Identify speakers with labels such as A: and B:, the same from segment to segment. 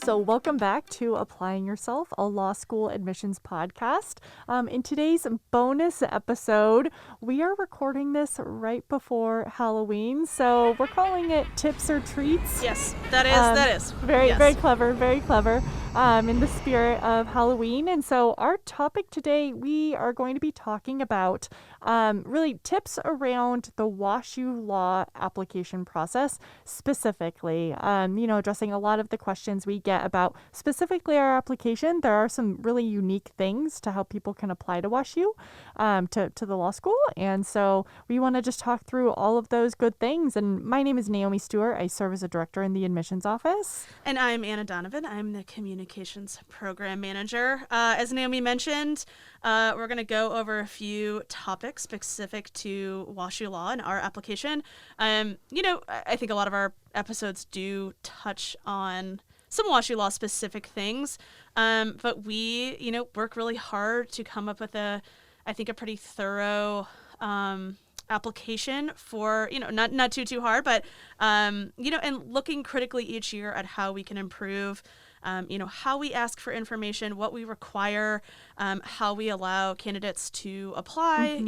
A: So welcome back to Applying Yourself, a law school admissions podcast. In today's bonus episode, we are recording this right before Halloween, so we're calling it Tips or Treats.
B: Yes, that is.
A: Very,
B: Yes.
A: very clever, in the spirit of Halloween. And so our topic today, we are going to be talking about really tips around the WashU law application process specifically, addressing a lot of the questions we get about specifically our application. There are some really unique things to how people can apply to WashU, to the law school. And so we want to just talk through all of those good things. And my name is Naomi Stewart. I serve as a director in the admissions office.
B: And I'm Anna Donovan. I'm the communications program manager. As Naomi mentioned, we're going to go over a few topics specific to WashU law and our application. I think a lot of our episodes do touch on some WashU law specific things, but we, work really hard to come up with a pretty thorough application for, not too hard, but, and looking critically each year at how we can improve, how we ask for information, what we require, how we allow candidates to apply,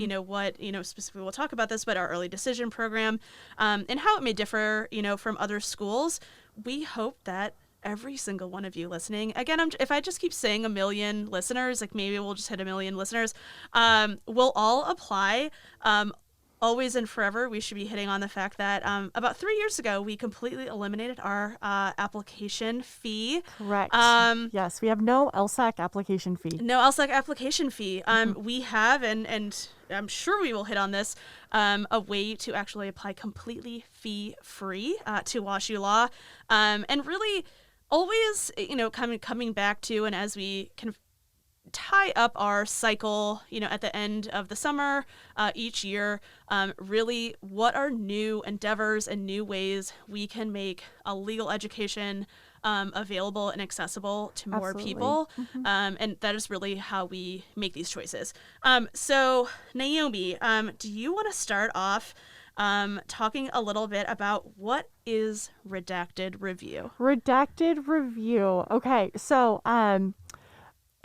B: specifically we'll talk about this, but our early decision program, and how it may differ, from other schools. We hope that every single one of you listening, again, if I just keep saying 1 million listeners, like maybe we'll just hit 1 million listeners, we'll all apply. Always and forever, we should be hitting on the fact that about 3 years ago, we completely eliminated our application fee.
A: Correct. Yes, we have no LSAC application fee.
B: No LSAC application fee. We have, and I'm sure we will hit on this, a way to actually apply completely fee-free to WashU law. And really always, coming back to, and as we can tie up our cycle, at the end of the summer each year, really what are new endeavors and new ways we can make a legal education available and accessible to more
A: Absolutely.
B: people. And that is really how we make these choices. So Naomi, do you want to start off talking a little bit about what is redacted review?
A: Redacted review. Okay, so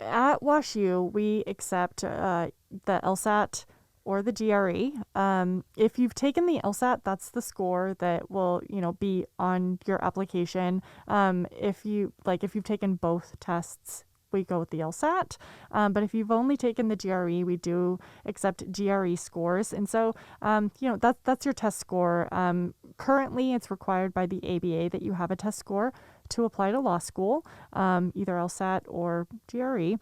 A: at WashU, we accept the LSAT or the GRE. If you've taken the LSAT, that's the score that will, be on your application. If you've taken both tests, we go with the LSAT. But if you've only taken the GRE, we do accept GRE scores. And so, that's your test score. Currently, it's required by the ABA that you have a test score to apply to law school, either LSAT or GRE.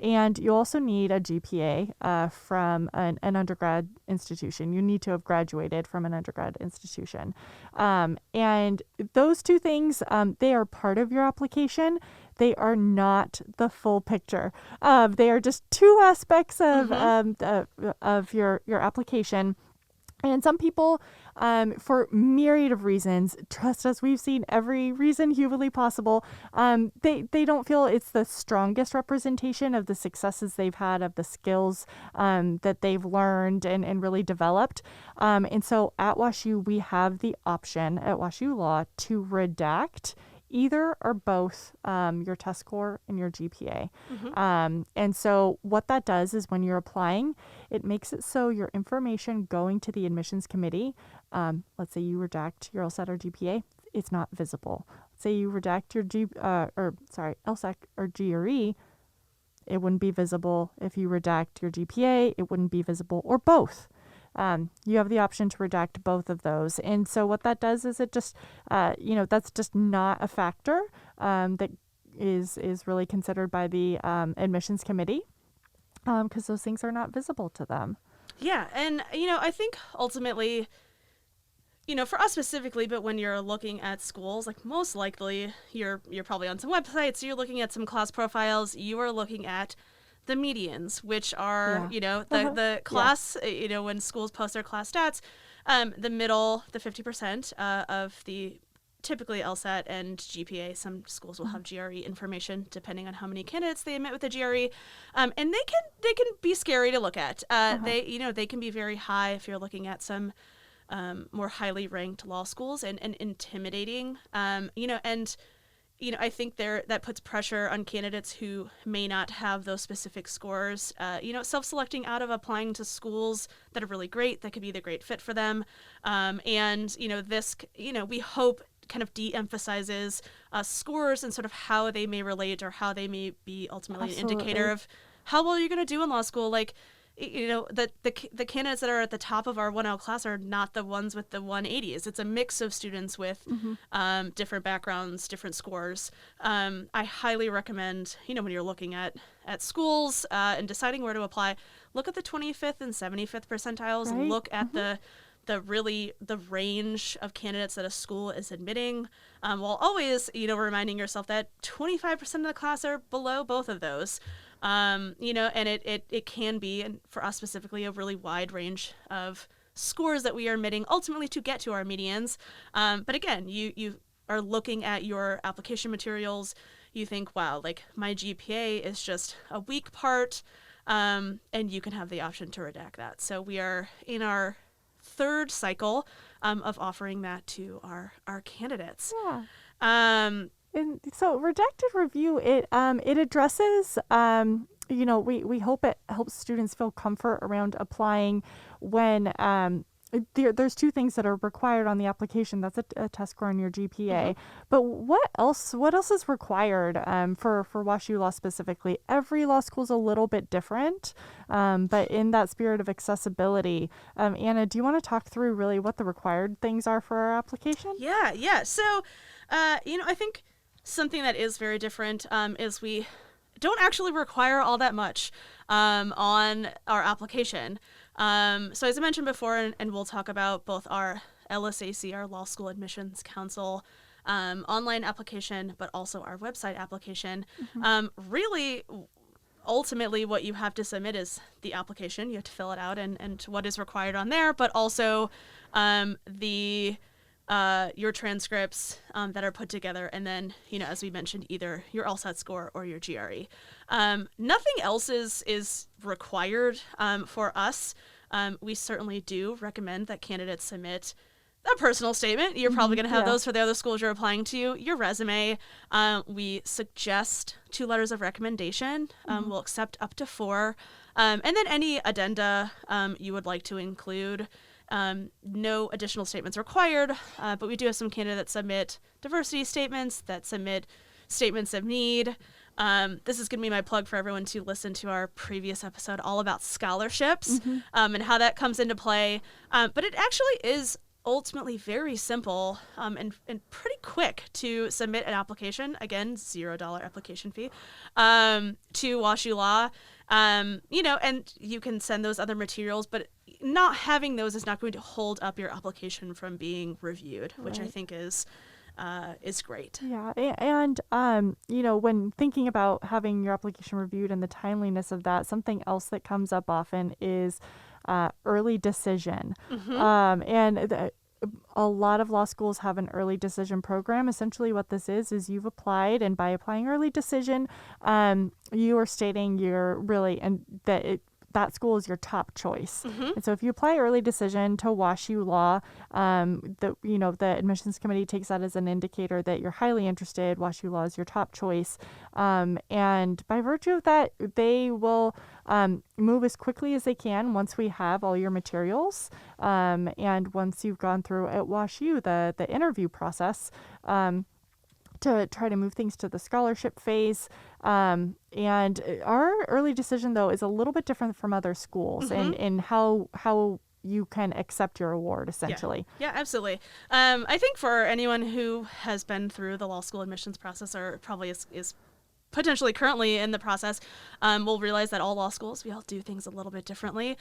A: And you also need a GPA from an undergrad institution. You need to have graduated from an undergrad institution. And those two things, they are part of your application. They are not the full picture. They are just two aspects of your application. And some people, for myriad of reasons, trust us, we've seen every reason humanly possible, they don't feel it's the strongest representation of the successes they've had, of the skills that they've learned and really developed. And so at WashU, we have the option at WashU Law to redact either or both your test score and your GPA. And so what that does is when you're applying, it makes it so your information going to the admissions committee, let's say you redact your LSAT or GPA, it's not visible. Let's say you redact your LSAC or GRE, it wouldn't be visible. If you redact your GPA, it wouldn't be visible, or both. You have the option to redact both of those. And so what that does is it just, that's just not a factor that is really considered by the admissions committee because those things are not visible to them.
B: Yeah. And, I think ultimately, for us specifically, but when you're looking at schools, like most likely you're probably on some websites, you're looking at some class profiles, you are looking at the medians, which are, the class, when schools post their class stats, the middle, the 50% of the typically LSAT and GPA. Some schools will have GRE information depending on how many candidates they admit with the GRE. And they can be scary to look at. They can be very high if you're looking at some more highly ranked law schools and intimidating, and I think that puts pressure on candidates who may not have those specific scores, self-selecting out of applying to schools that are really great, that could be the great fit for them. We hope kind of de-emphasizes scores and sort of how they may relate or how they may be ultimately
A: Absolutely.
B: an indicator of how well you're going to do in law school. Like, the candidates that are at the top of our 1L class are not the ones with the 180s. It's a mix of students with different backgrounds, different scores. I highly recommend, when you're looking at schools and deciding where to apply, look at the 25th and 75th percentiles.
A: Right.
B: Look at the range of candidates that a school is admitting, while always, reminding yourself that 25% of the class are below both of those. And it can be, and for us specifically, a really wide range of scores that we are admitting ultimately to get to our medians. But again, you are looking at your application materials, you think, wow, like my GPA is just a weak part, and you can have the option to redact that. So we are in our third cycle of offering that to our candidates.
A: Yeah.
B: Um,
A: And so redacted review, it addresses, we hope it helps students feel comfort around applying when there's two things that are required on the application. That's a test score on your GPA. But what else is required for WashU Law specifically? Every law school is a little bit different, but in that spirit of accessibility, Anna, do you want to talk through really what the required things are for our application?
B: Yeah. So, I think something that is very different is we don't actually require all that much on our application. So as I mentioned before, and we'll talk about both our LSAC, our Law School Admissions Council, online application, but also our website application. Really, ultimately, what you have to submit is the application. You have to fill it out and what is required on there, but also your transcripts that are put together, and then, as we mentioned, either your LSAT score or your GRE. Nothing else is required for us. We certainly do recommend that candidates submit a personal statement. You're probably going to have those for the other schools you're applying to. Your resume. We suggest 2 letters of recommendation. We'll accept up to 4. And then any addenda you would like to include. No additional statements required, but we do have some candidates submit diversity statements, that submit statements of need. This is going to be my plug for everyone to listen to our previous episode all about scholarships and how that comes into play. But it actually is ultimately very simple and pretty quick to submit an application. Again, $0 application fee to WashU Law. And you can send those other materials, but not having those is not going to hold up your application from being reviewed, which I think is great.
A: Yeah, and when thinking about having your application reviewed and the timeliness of that, something else that comes up often is early decision. A lot of law schools have an early decision program. Essentially what this is you've applied, and by applying early decision, you are stating that school is your top choice. And so if you apply early decision to WashU Law, the admissions committee takes that as an indicator that you're highly interested. WashU Law is your top choice. And by virtue of that, they will move as quickly as they can once we have all your materials. And once you've gone through at WashU, the interview process, to try to move things to the scholarship phase. And our early decision, though, is a little bit different from other schools in how you can accept your award, essentially.
B: Yeah, absolutely. I think for anyone who has been through the law school admissions process, or probably is potentially currently in the process, will realize that all law schools, we all do things a little bit differently.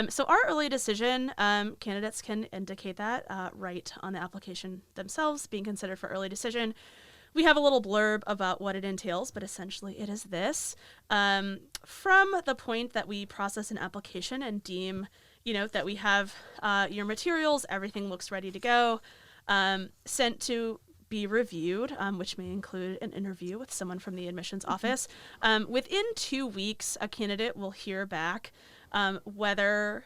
B: So our early decision, candidates can indicate that right on the application themselves, being considered for early decision. We have a little blurb about what it entails, but essentially it is this. From the point that we process an application and deem, that we have your materials, everything looks ready to go, sent to be reviewed, which may include an interview with someone from the admissions office. Within 2 weeks, a candidate will hear back whether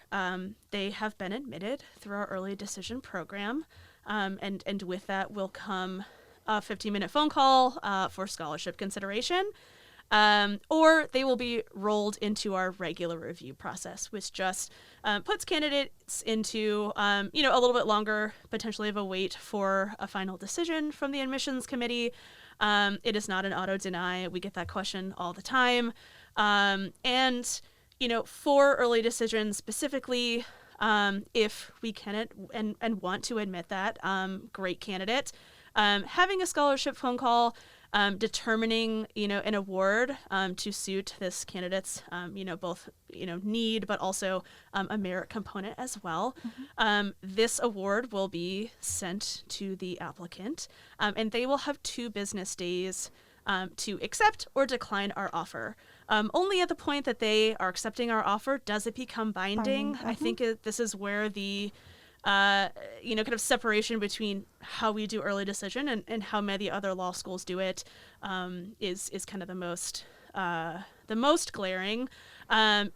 B: they have been admitted through our early decision program. And with that will come a 15-minute phone call for scholarship consideration. Or they will be rolled into our regular review process, which just puts candidates into, a little bit longer, potentially of a wait for a final decision from the admissions committee. It is not an auto deny. We get that question all the time. And, for early decisions specifically, if we can and want to admit that, great candidate, having a scholarship phone call, determining, an award to suit this candidate's, both, need, but also a merit component as well. This award will be sent to the applicant, and they will have 2 business days to accept or decline our offer. Only at the point that they are accepting our offer does it become binding. I think this is where the kind of separation between how we do early decision and how many other law schools do it is kind of the most glaring.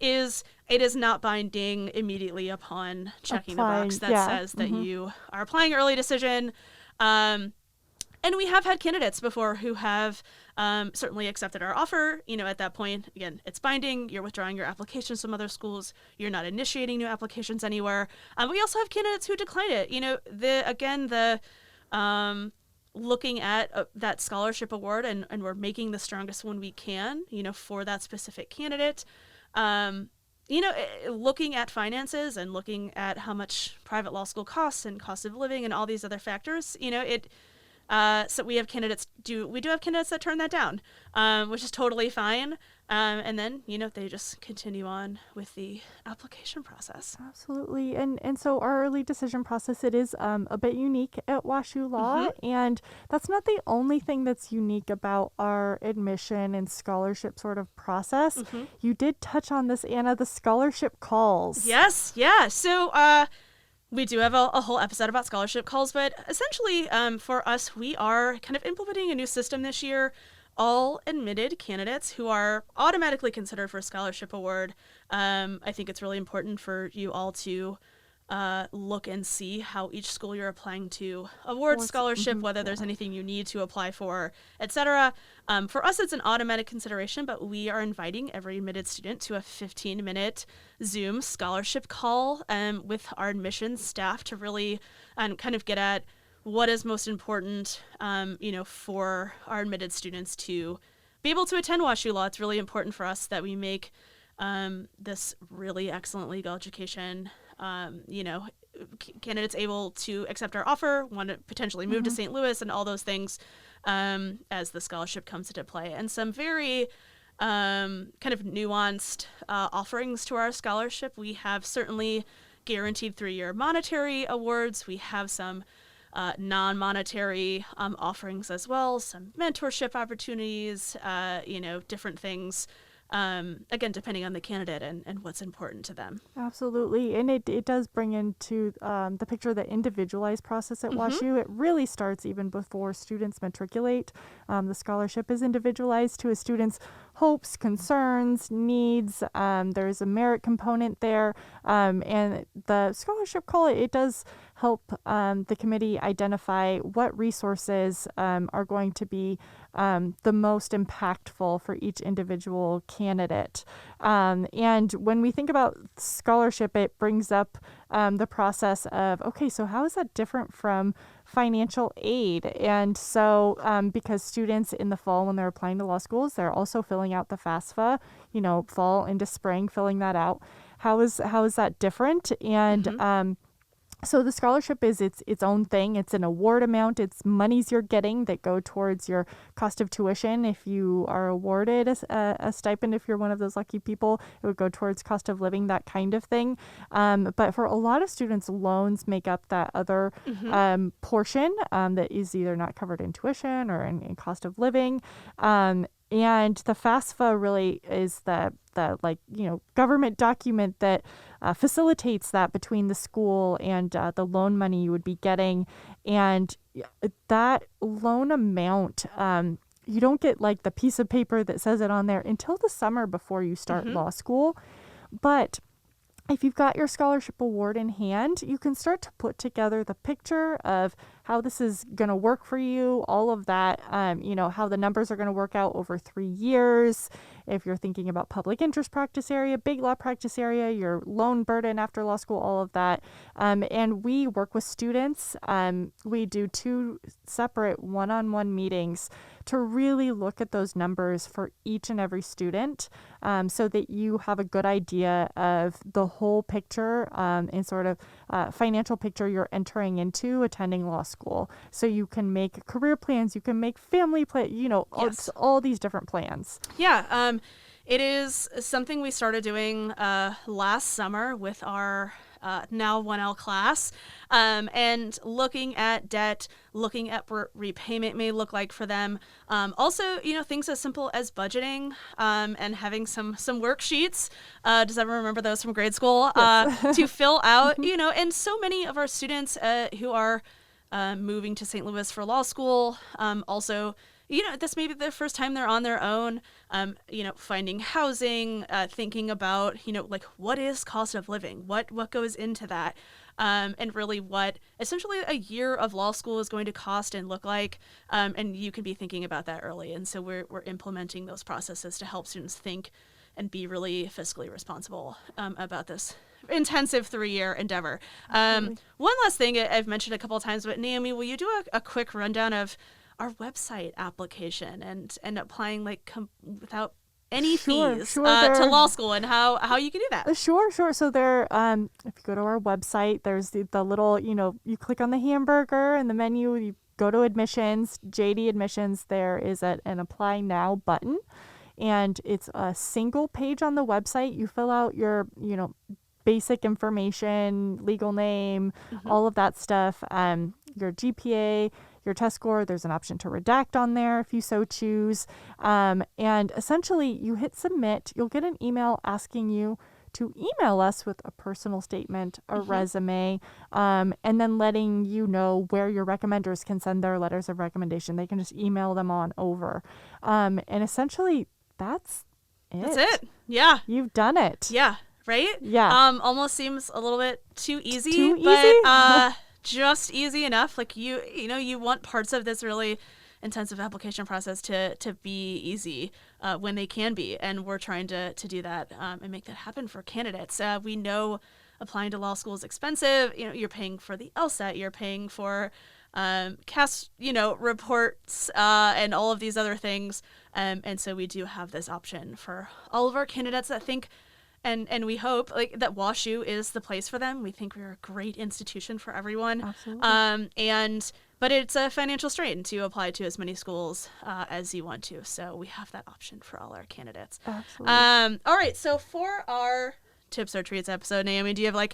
B: Is it is not binding immediately upon checking the box that says that you are applying early decision. And we have had candidates before who have certainly accepted our offer. At that point, again, it's binding. You're withdrawing your applications from other schools. You're not initiating new applications anywhere. We also have candidates who decline it. Looking at that scholarship award and we're making the strongest one we can, for that specific candidate. Looking at finances and looking at how much private law school costs and cost of living and all these other factors, so we have candidates have candidates that turn that down, which is totally fine. And then, they just continue on with the application process.
A: Absolutely. And so our early decision process, it is a bit unique at WashU Law. And that's not the only thing that's unique about our admission and scholarship sort of process. You did touch on this, Anna, the scholarship calls.
B: Yes. Yeah. So, we do have a whole episode about scholarship calls, but essentially for us, we are kind of implementing a new system this year. All admitted candidates who are automatically considered for a scholarship award. I think it's really important for you all to look and see how each school you're applying to awards scholarship, whether there's anything you need to apply for, etc. For us, it's an automatic consideration, but we are inviting every admitted student to a 15-minute Zoom scholarship call with our admissions staff to really kind of get at what is most important, for our admitted students to be able to attend WashU Law. It's really important for us that we make this really excellent legal education, candidates able to accept our offer, want to potentially move to St. Louis and all those things as the scholarship comes into play. And some very kind of nuanced offerings to our scholarship. We have certainly guaranteed 3-year monetary awards. We have some non-monetary offerings as well, some mentorship opportunities, different things, again, depending on the candidate and what's important to them.
A: Absolutely. And it does bring into the picture the individualized process at WashU. It really starts even before students matriculate. The scholarship is individualized to a student's hopes, concerns, needs. There's a merit component there. And the scholarship call, it does help the committee identify what resources are going to be the most impactful for each individual candidate. And when we think about scholarship, it brings up the process of, okay, so how is that different from financial aid? And so because students in the fall, when they're applying to law schools, they're also filling out the FAFSA, fall into spring, filling that out. How is that different? And so the scholarship is its own thing. It's an award amount. It's monies you're getting that go towards your cost of tuition. If you are awarded a stipend, if you're one of those lucky people, it would go towards cost of living, that kind of thing. But for a lot of students, loans make up that other portion that is either not covered in tuition or in cost of living. And the FAFSA really is the government document that facilitates that between the school and the loan money you would be getting. And that loan amount, you don't get like the piece of paper that says it on there until the summer before you start law school. But if you've got your scholarship award in hand, you can start to put together the picture of how this is going to work for you, all of that, how the numbers are going to work out over 3 years. If you're thinking about public interest practice area, big law practice area, your loan burden after law school, all of that. And we work with students. We do 2 separate one-on-one meetings to really look at those numbers for each and every student, so that you have a good idea of the whole picture, and sort of financial picture you're entering into attending law school. So you can make career plans, you can make family plans,
B: Yes.
A: all these different plans.
B: Yeah, it is something we started doing last summer with our now 1L class, and looking at debt, looking at what repayment may look like for them. Also, things as simple as budgeting, and having some worksheets. Does everyone remember those from grade school?
A: Yes.
B: To fill out, and so many of our students who are moving to St. Louis for law school, also, this may be the first time they're on their own, finding housing, thinking about, like, what is cost of living? What goes into that? And really what essentially a year of law school is going to cost and look like. And you can be thinking about that early. And so we're implementing those processes to help students think and be really fiscally responsible about this intensive 3-year endeavor. One last thing I've mentioned a couple of times, but Naomi, will you do a quick rundown of our website application and applying without any fees to law school, and how you can do that?
A: Sure. So there, if you go to our website, there's the little, you click on the hamburger in the menu, you go to admissions, JD admissions, there is an apply now button, and it's a single page on the website. You fill out your, basic information, legal name, all of that stuff, your GPA, your test score. There's an option to redact on there if you so choose. And essentially you hit submit, you'll get an email asking you to email us with a personal statement, a resume, and then letting you know where your recommenders can send their letters of recommendation. They can just email them on over. And essentially that's it.
B: That's it. Yeah.
A: You've done it.
B: Yeah. Right?
A: Yeah.
B: Almost seems a little bit too easy.
A: Too easy?
B: But just easy enough. Like you want parts of this really intensive application process to be easy when they can be, and we're trying to do that and make that happen for candidates. We know applying to law school is expensive. You're paying for the LSAT, you're paying for CAS, reports, and all of these other things. And so we do have this option for all of our candidates that think, and we hope that WashU is the place for them. We think we're a great institution for everyone.
A: Absolutely.
B: But it's a financial strain to apply to as many schools as you want to. So we have that option for all our candidates.
A: Absolutely.
B: All right. So for our tips or treats episode, Naomi, do you have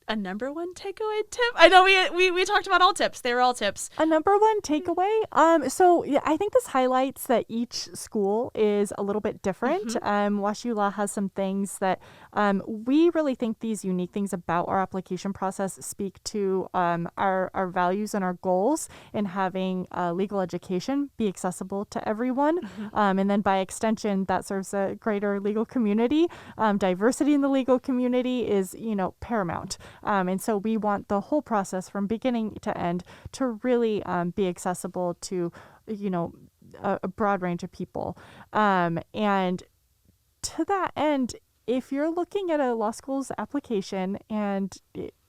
B: a number one takeaway tip? I know we talked about all tips. They were all tips.
A: A number one takeaway. So yeah, I think this highlights that each school is a little bit different. WashU Law has some things that we really think these unique things about our application process speak to our values and our goals in having legal education be accessible to everyone. And then by extension, that serves a greater legal community. Diversity in the legal community is, paramount. And so we want the whole process from beginning to end to really be accessible to, a broad range of people. And to that end, if you're looking at a law school's application and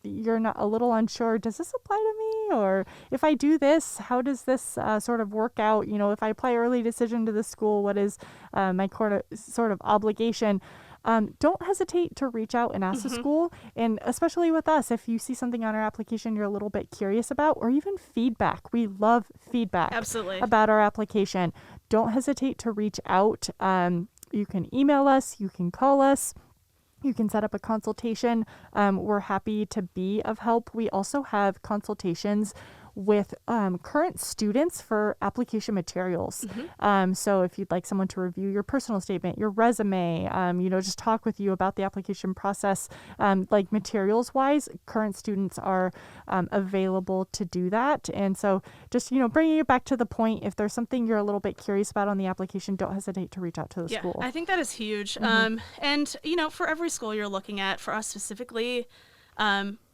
A: you're not a little unsure, does this apply to me? Or if I do this, how does this sort of work out? If I apply early decision to the school, what is my sort of obligation? Don't hesitate to reach out and ask the school. And especially with us, if you see something on our application you're a little bit curious about, or even feedback. We love feedback.
B: Absolutely.
A: About our application. Don't hesitate to reach out. You can email us, you can call us, you can set up a consultation. We're happy to be of help. We also have consultations with current students for application materials. So if you'd like someone to review your personal statement, your resume, just talk with you about the application process, like materials wise, current students are available to do that. And so just, bringing it back to the point, if there's something you're a little bit curious about on the application, don't hesitate to reach out to the school.
B: I think that is huge. And, for every school you're looking at, for us specifically,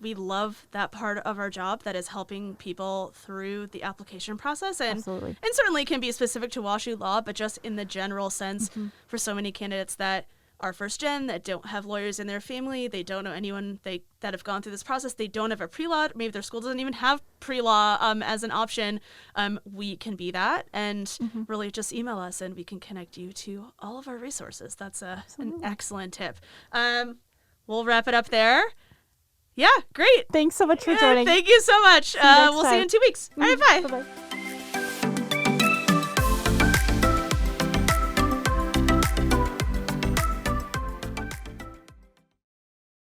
B: we love that part of our job that is helping people through the application process. And,
A: Absolutely.
B: and certainly can be specific to WashU Law, but just in the general sense for so many candidates that are first gen, that don't have lawyers in their family, they don't know anyone that have gone through this process, they don't have a pre-law, maybe their school doesn't even have pre-law as an option, we can be that, and really just email us and we can connect you to all of our resources. That's an excellent tip. We'll wrap it up there. Yeah, great.
A: Thanks so much for joining.
B: Thank you so much.
A: next
B: We'll see you
A: time.
B: in 2 weeks. All right, bye.
A: Bye-bye.